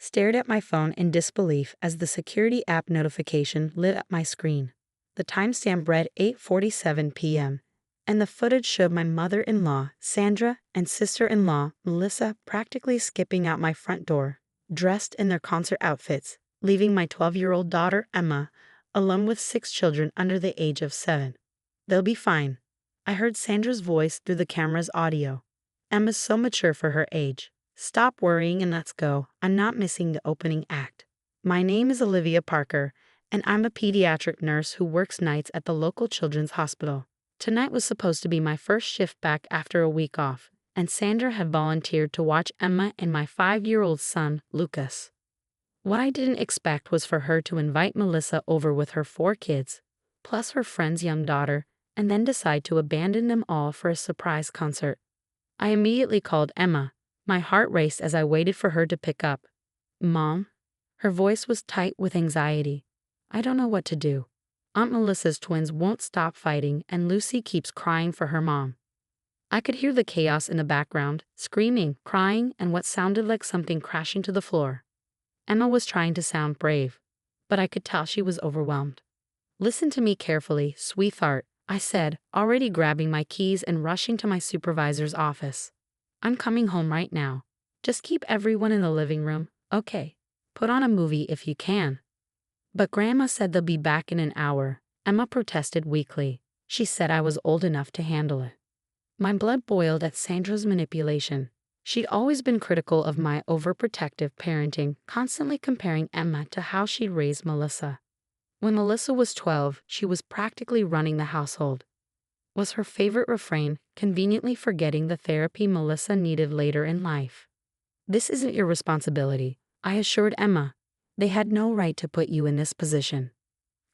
stared at my phone in disbelief as the security app notification lit up my screen. The timestamp read 8:47 p.m., and the footage showed my mother-in-law, Sandra, and sister-in-law, Melissa, practically skipping out my front door, dressed in their concert outfits, leaving my 12-year-old daughter, Emma, alone with 6 children under the age of 7. "They'll be fine," I heard Sandra's voice through the camera's audio. "Emma's so mature for her age. Stop worrying and let's go. I'm not missing the opening act. My name is Olivia Parker, and I'm a pediatric nurse who works nights at the local children's hospital. Tonight was supposed to be my first shift back after a week off, and Sandra had volunteered to watch Emma and my 5-year-old son, Lucas." What I didn't expect was for her to invite Melissa over with her 4 kids, plus her friend's young daughter, and then decide to abandon them all for a surprise concert. I immediately called Emma. My heart raced as I waited for her to pick up. "Mom?" Her voice was tight with anxiety. "I don't know what to do. Aunt Melissa's twins won't stop fighting, and Lucy keeps crying for her mom." I could hear the chaos in the background, screaming, crying, and what sounded like something crashing to the floor. Emma was trying to sound brave, but I could tell she was overwhelmed. "Listen to me carefully, sweetheart," I said, already grabbing my keys and rushing to my supervisor's office. "I'm coming home right now. Just keep everyone in the living room, okay? Put on a movie if you can." "But Grandma said they'll be back in an hour," Emma protested weakly. She said I was old enough to handle it. My blood boiled at Sandra's manipulation. She'd always been critical of my overprotective parenting, constantly comparing Emma to how she'd raised Melissa. When Melissa was 12, she was practically running the household. Was her favorite refrain, conveniently forgetting the therapy Melissa needed later in life. "This isn't your responsibility," I assured Emma. "They had no right to put you in this position."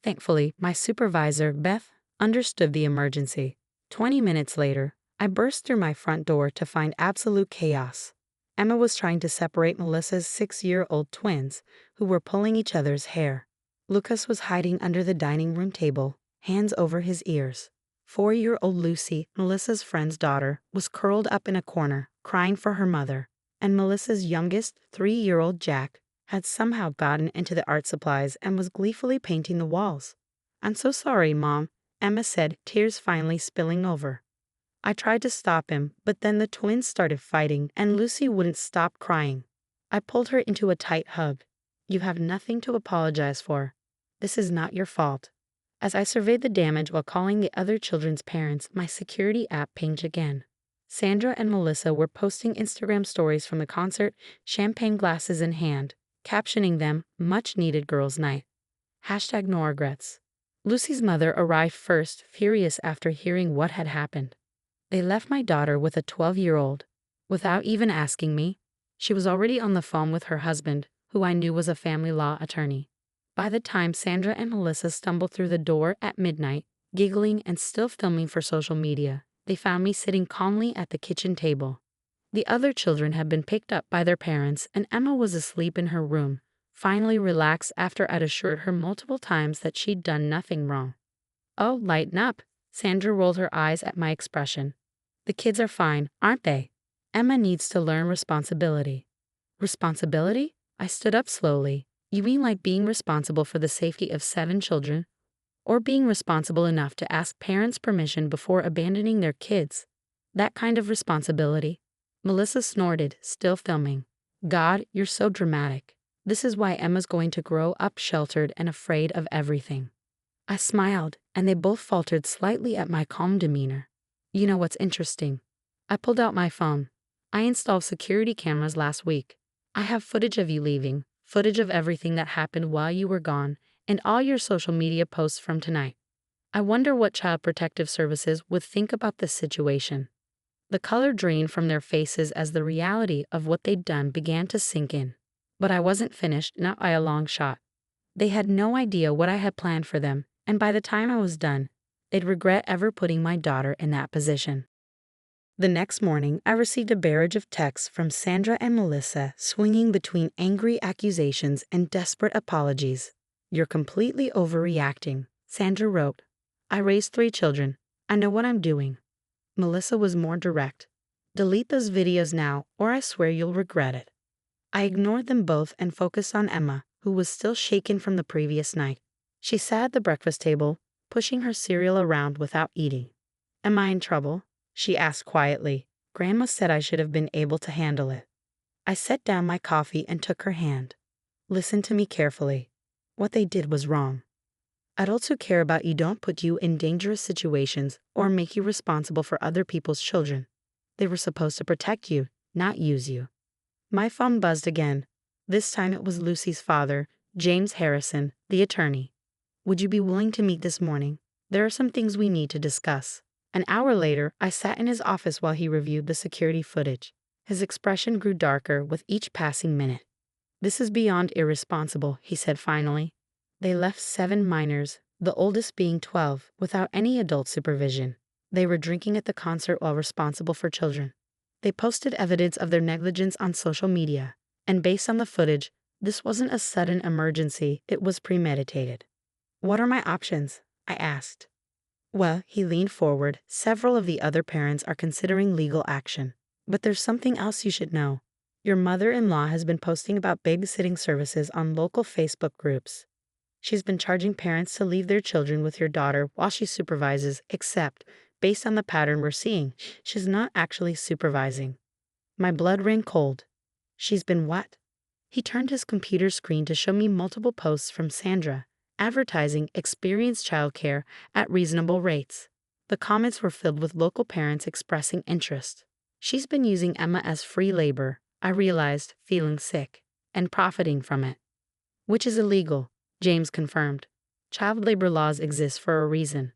Thankfully, my supervisor, Beth, understood the emergency. 20 minutes later, I burst through my front door to find absolute chaos. Emma was trying to separate Melissa's 6-year-old twins, who were pulling each other's hair. Lucas was hiding under the dining room table, hands over his ears. 4-year-old Lucy, Melissa's friend's daughter, was curled up in a corner, crying for her mother. And Melissa's youngest, 3-year-old Jack, had somehow gotten into the art supplies and was gleefully painting the walls. "I'm so sorry, Mom," Emma said, tears finally spilling over. I tried to stop him, but then the twins started fighting and Lucy wouldn't stop crying. I pulled her into a tight hug. "You have nothing to apologize for. This is not your fault." As I surveyed the damage while calling the other children's parents, my security app pinged again. Sandra and Melissa were posting Instagram stories from the concert, champagne glasses in hand, captioning them, "Much needed girls' night." #no regrets. Lucy's mother arrived first, furious after hearing what had happened. "They left my daughter with a 12-year-old. Without even asking me." She was already on the phone with her husband, who I knew was a family law attorney. By the time Sandra and Melissa stumbled through the door at midnight, giggling and still filming for social media, they found me sitting calmly at the kitchen table. The other children had been picked up by their parents, and Emma was asleep in her room, finally relaxed after I'd assured her multiple times that she'd done nothing wrong. "Oh, lighten up." Sandra rolled her eyes at my expression. "The kids are fine, aren't they? Emma needs to learn responsibility." "Responsibility?" I stood up slowly. "You mean like being responsible for the safety of 7 children? Or being responsible enough to ask parents' permission before abandoning their kids? That kind of responsibility?" Melissa snorted, still filming. "God, you're so dramatic. This is why Emma's going to grow up sheltered and afraid of everything." I smiled, and they both faltered slightly at my calm demeanor. "You know what's interesting?" I pulled out my phone. "I installed security cameras last week. I have footage of you leaving, footage of everything that happened while you were gone, and all your social media posts from tonight. I wonder what Child Protective Services would think about this situation." The color drained from their faces as the reality of what they'd done began to sink in. But I wasn't finished, not by a long shot. They had no idea what I had planned for them, and by the time I was done, they'd regret ever putting my daughter in that position. The next morning, I received a barrage of texts from Sandra and Melissa, swinging between angry accusations and desperate apologies. "You're completely overreacting," Sandra wrote. "I raised 3 children. I know what I'm doing." Melissa was more direct. "Delete those videos now, or I swear you'll regret it." I ignored them both and focused on Emma, who was still shaken from the previous night. She sat at the breakfast table, pushing her cereal around without eating. "Am I in trouble?" she asked quietly. "Grandma said I should have been able to handle it." I set down my coffee and took her hand. "Listen to me carefully. What they did was wrong. Adults who care about you don't put you in dangerous situations or make you responsible for other people's children. They were supposed to protect you, not use you." My phone buzzed again. This time it was Lucy's father, James Harrison, the attorney. "Would you be willing to meet this morning? There are some things we need to discuss." An hour later, I sat in his office while he reviewed the security footage. His expression grew darker with each passing minute. "This is beyond irresponsible," he said finally. "They left 7 minors, the oldest being 12, without any adult supervision. They were drinking at the concert while responsible for children. They posted evidence of their negligence on social media, and based on the footage, this wasn't a sudden emergency, it was premeditated." "What are my options?" I asked. "Well," he leaned forward, "several of the other parents are considering legal action. But there's something else you should know. Your mother-in-law has been posting about babysitting services on local Facebook groups. She's been charging parents to leave their children with your daughter while she supervises, except, based on the pattern we're seeing, she's not actually supervising." My blood ran cold. "She's been what?" He turned his computer screen to show me multiple posts from Sandra, advertising experienced childcare at reasonable rates. The comments were filled with local parents expressing interest. "She's been using Emma as free labor," I realized, feeling sick, "and profiting from it." "Which is illegal," James confirmed. "Child labor laws exist for a reason."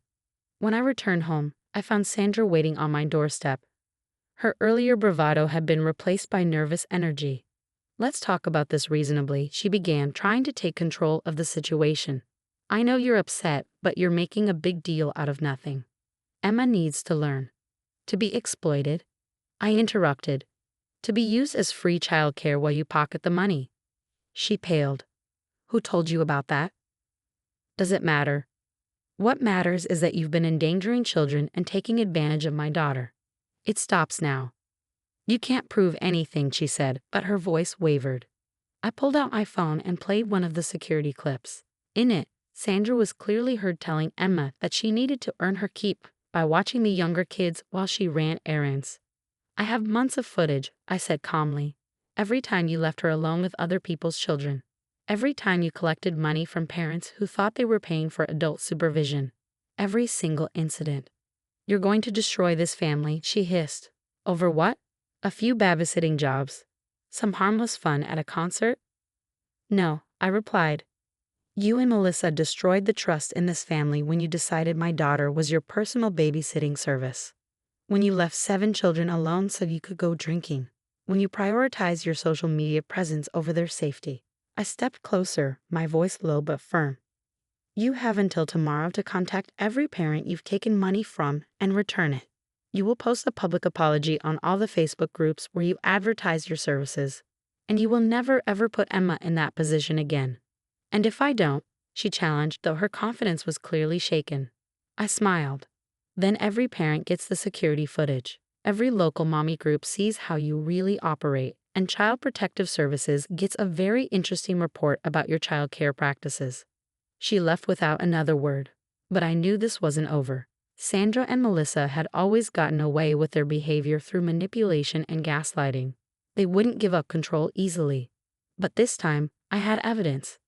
When I returned home, I found Sandra waiting on my doorstep. Her earlier bravado had been replaced by nervous energy. "Let's talk about this reasonably," she began, trying to take control of the situation. "I know you're upset, but you're making a big deal out of nothing. Emma needs to learn. To be exploited?" I interrupted. "To be used as free childcare while you pocket the money." She paled. "Who told you about that?" "Does it matter? What matters is that you've been endangering children and taking advantage of my daughter. It stops now." "You can't prove anything," she said, but her voice wavered. I pulled out my phone and played one of the security clips. In it, Sandra was clearly heard telling Emma that she needed to earn her keep by watching the younger kids while she ran errands. "I have months of footage," I said calmly. "Every time you left her alone with other people's children. Every time you collected money from parents who thought they were paying for adult supervision. Every single incident." "You're going to destroy this family," she hissed. "Over what? A few babysitting jobs. Some harmless fun at a concert?" "No," I replied. "You and Melissa destroyed the trust in this family when you decided my daughter was your personal babysitting service. When you left 7 children alone so you could go drinking. When you prioritized your social media presence over their safety." I stepped closer, my voice low but firm. "You have until tomorrow to contact every parent you've taken money from and return it. You will post a public apology on all the Facebook groups where you advertise your services. And you will never ever put Emma in that position again." "And if I don't?" she challenged, though her confidence was clearly shaken. I smiled. "Then every parent gets the security footage. Every local mommy group sees how you really operate, and Child Protective Services gets a very interesting report about your child care practices." She left without another word. But I knew this wasn't over. Sandra and Melissa had always gotten away with their behavior through manipulation and gaslighting. They wouldn't give up control easily. But this time, I had evidence.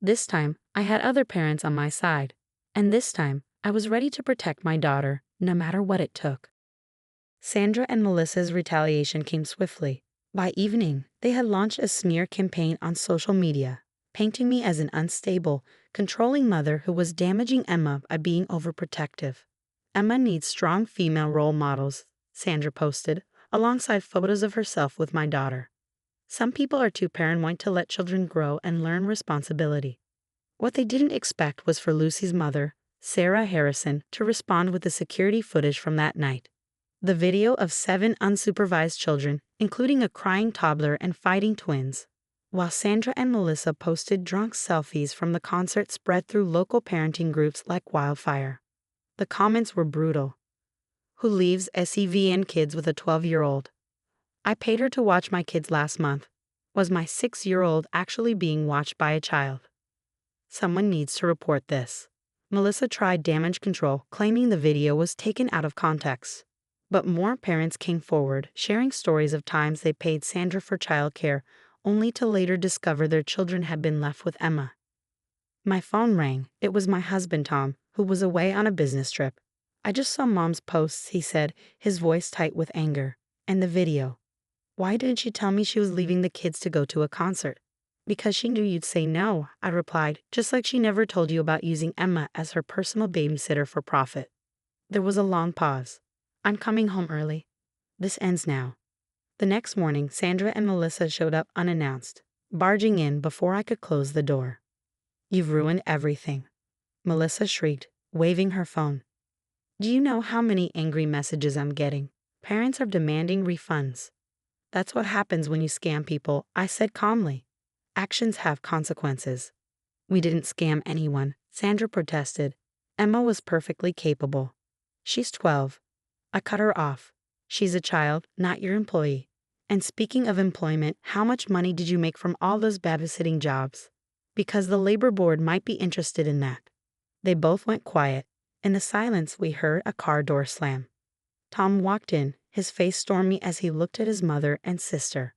This time, I had other parents on my side. And this time, I was ready to protect my daughter, no matter what it took. Sandra and Melissa's retaliation came swiftly. By evening, they had launched a smear campaign on social media, painting me as an unstable, controlling mother who was damaging Emma by being overprotective. "Emma needs strong female role models," Sandra posted, alongside photos of herself with my daughter. "Some people are too paranoid to let children grow and learn responsibility." What they didn't expect was for Lucy's mother, Sarah Harrison, to respond with the security footage from that night. The video of 7 unsupervised children, including a crying toddler and fighting twins. While Sandra and Melissa posted drunk selfies from the concert spread through local parenting groups like wildfire. The comments were brutal. "Who leaves SEVN kids with a 12-year-old? I paid her to watch my kids last month. Was my 6-year-old actually being watched by a child? Someone needs to report this. Melissa tried damage control, claiming the video was taken out of context. But more parents came forward, sharing stories of times they paid Sandra for childcare, only to later discover their children had been left with Emma. My phone rang. It was my husband, Tom, who was away on a business trip. I just saw Mom's posts, he said, his voice tight with anger. And the video. Why didn't she tell me she was leaving the kids to go to a concert? Because she knew you'd say no, I replied, just like she never told you about using Emma as her personal babysitter for profit. There was a long pause. I'm coming home early. This ends now. The next morning, Sandra and Melissa showed up unannounced, barging in before I could close the door. You've ruined everything, Melissa shrieked, waving her phone. Do you know how many angry messages I'm getting? Parents are demanding refunds. That's what happens when you scam people, I said calmly. Actions have consequences. We didn't scam anyone, Sandra protested. Emma was perfectly capable. She's 12. I cut her off. She's a child, not your employee. And speaking of employment, how much money did you make from all those babysitting jobs? Because the labor board might be interested in that. They both went quiet. In the silence, we heard a car door slam. Tom walked in, his face stormy as he looked at his mother and sister.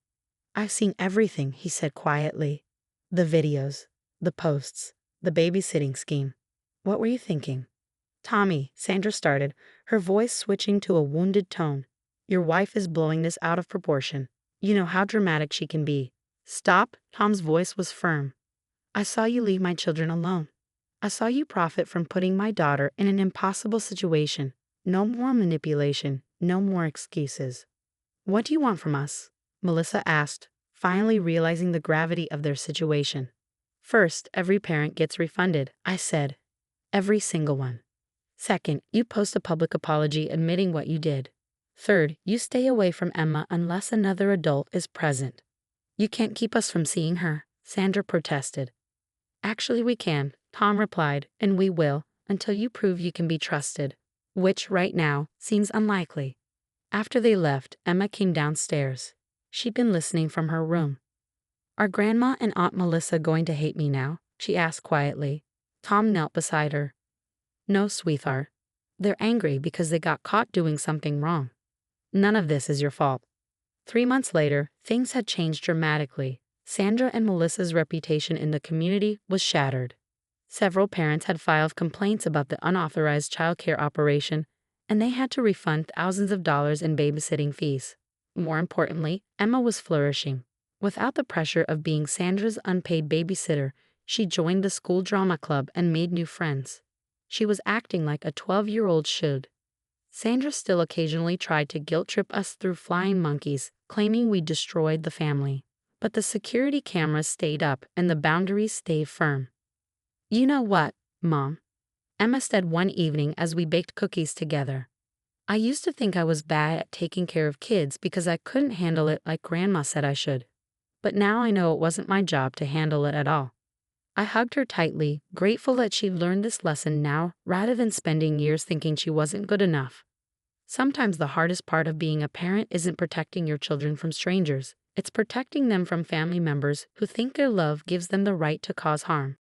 I've seen everything, he said quietly. The videos, the posts, the babysitting scheme. What were you thinking? Tommy, Sandra started, her voice switching to a wounded tone. Your wife is blowing this out of proportion. You know how dramatic she can be. Stop, Tom's voice was firm. I saw you leave my children alone. I saw you profit from putting my daughter in an impossible situation. No more manipulation, no more excuses. What do you want from us? Melissa asked, finally realizing the gravity of their situation. First, every parent gets refunded, I said. Every single one. Second, you post a public apology admitting what you did. Third, you stay away from Emma unless another adult is present. You can't keep us from seeing her, Sandra protested. Actually, we can, Tom replied, and we will, until you prove you can be trusted, which, right now, seems unlikely. After they left, Emma came downstairs. She'd been listening from her room. Are Grandma and Aunt Melissa going to hate me now? She asked quietly. Tom knelt beside her. No, sweetheart. They're angry because they got caught doing something wrong. None of this is your fault. 3 months later, things had changed dramatically. Sandra and Melissa's reputation in the community was shattered. Several parents had filed complaints about the unauthorized childcare operation, and they had to refund thousands of dollars in babysitting fees. More importantly, Emma was flourishing. Without the pressure of being Sandra's unpaid babysitter, she joined the school drama club and made new friends. She was acting like a 12-year-old should. Sandra still occasionally tried to guilt-trip us through flying monkeys, claiming we destroyed the family. But the security cameras stayed up and the boundaries stayed firm. You know what, Mom? Emma said one evening as we baked cookies together. I used to think I was bad at taking care of kids because I couldn't handle it like Grandma said I should. But now I know it wasn't my job to handle it at all. I hugged her tightly, grateful that she'd learned this lesson now rather than spending years thinking she wasn't good enough. Sometimes the hardest part of being a parent isn't protecting your children from strangers. It's protecting them from family members who think their love gives them the right to cause harm.